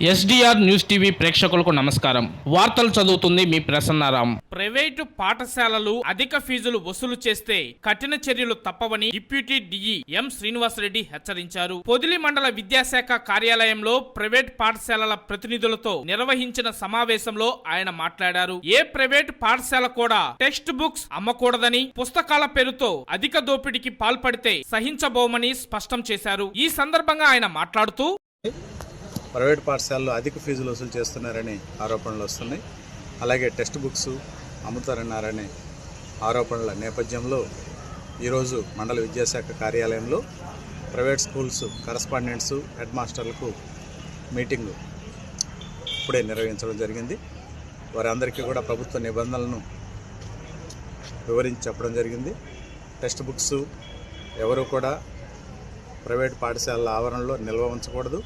SDR news TV ప్రేక్షకులకు నమస్కారం. వార్తలు చదువుతుంది మీ ప్రసన్నారాం. ప్రైవేటు పాఠశాలలు అధిక ఫీజులు వసూలు చేస్తే కఠిన చర్యలు తప్పవని డిప్యూటీ డిఈ ఎం శ్రీనివాసరెడ్డి హెచ్చరించారు. పొదిలి మండల విద్యాశాఖ కార్యాలయంలో ప్రైవేట్ పాఠశాలల ప్రతినిధులతో నిర్వహించిన సమావేశంలో ఆయన మాట్లాడారు. ఏ ప్రైవేట్ పాఠశాల కూడా టెక్స్ట్ బుక్స్ అమ్మకూడదని, పుస్తకాల పేరుతో అధిక దోపిడీకి పాల్పడితే సహించబోమని స్పష్టం చేశారు. ఈ సందర్భంగా ఆయన మాట్లాడుతూ, ప్రైవేట్ పాఠశాలలో అధిక ఫీజులు వసూలు చేస్తున్నారని ఆరోపణలు వస్తున్నాయి. అలాగే టెక్స్ట్ బుక్స్ అమ్ముతారన్నారనే ఆరోపణల నేపథ్యంలో ఈరోజు మండల విద్యాశాఖ కార్యాలయంలో ప్రైవేట్ స్కూల్స్ కరస్పాండెంట్స్ హెడ్ మాస్టర్లకు మీటింగు ఇప్పుడే నిర్వహించడం జరిగింది. వారందరికీ కూడా ప్రభుత్వ నిబంధనలను వివరించి చెప్పడం జరిగింది. టెక్స్ట్ బుక్స్ ఎవరు కూడా ప్రైవేట్ పాఠశాలల ఆవరణలో నిల్వ ఉంచకూడదు,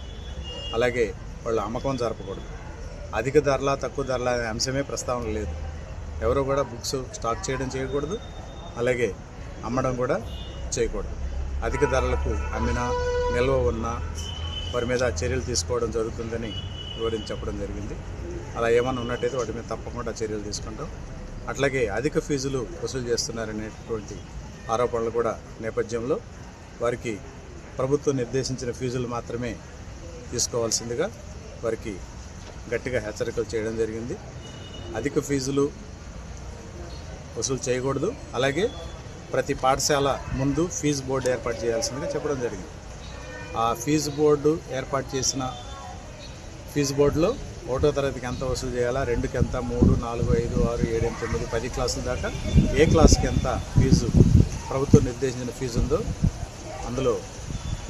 అలాగే వాళ్ళు అమ్మకం జరపకూడదు. అధిక ధరల తక్కువ ధరల అనే అంశమే ప్రస్తావన లేదు. ఎవరు కూడా బుక్స్ స్టాక్ చేయకూడదు, అలాగే అమ్మడం కూడా చేయకూడదు. అధిక ధరలకు అమ్మినా నిల్వ ఉన్నా వారి మీద చర్యలు తీసుకోవడం జరుగుతుందని వివరించి చెప్పడం జరిగింది. అలా ఏమన్నా ఉన్నట్టయితే వాటి మీద తప్పకుండా చర్యలు తీసుకుంటాం. అట్లాగే అధిక ఫీజులు వసూలు చేస్తున్నారనేటువంటి ఆరోపణలు కూడా నేపథ్యంలో వారికి ప్రభుత్వం నిర్దేశించిన ఫీజులు మాత్రమే తీసుకోవాల్సిందిగా వారికి గట్టిగా హెచ్చరికలు చేయడం జరిగింది. అధిక ఫీజులు వసూలు చేయకూడదు, అలాగే ప్రతి పాఠశాల ముందు ఫీజు బోర్డు ఏర్పాటు చేయాల్సిందిగా చెప్పడం జరిగింది. ఆ ఫీజు బోర్డు ఏర్పాటు చేసిన ఫీజు బోర్డులో 1వ తరగతికి ఎంత వసూలు చేయాలా, 2కి ఎంత, 3, 4, 5, 6, 7, 8, 9, 10 క్లాసుల దాకా ఏ క్లాస్కి ఎంత ఫీజు ప్రభుత్వం నిర్దేశించిన ఫీజు ఉందో అందులో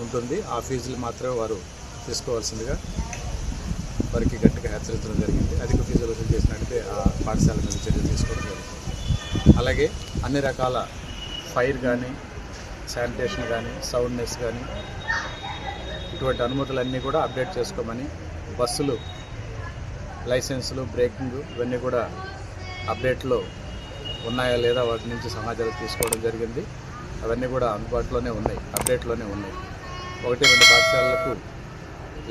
ఉంటుంది. ఆ ఫీజులు మాత్రమే వారు తీసుకోవాల్సిందిగా వారికి గట్టిగా హెచ్చరించడం జరిగింది. అధిక ఫీజులు వసూలు చేసినట్లయితే ఆ పాఠశాల మీద చర్యలు తీసుకోవడం జరుగుతుంది. అలాగే అన్ని రకాల ఫైర్ కానీ, శానిటేషన్ కానీ, సౌండ్నెస్ కానీ ఇటువంటి అనుమతులన్నీ కూడా అప్డేట్ చేసుకోమని, బస్సులు లైసెన్సులు, బ్రేకింగ్ ఇవన్నీ కూడా అప్డేట్లో ఉన్నాయా లేదా వాటి నుంచి సమాచారం తీసుకోవడం జరిగింది. అవన్నీ కూడా అందుబాటులోనే ఉన్నాయి, అప్డేట్లోనే ఉన్నాయి. 1-2 పాఠశాలలకు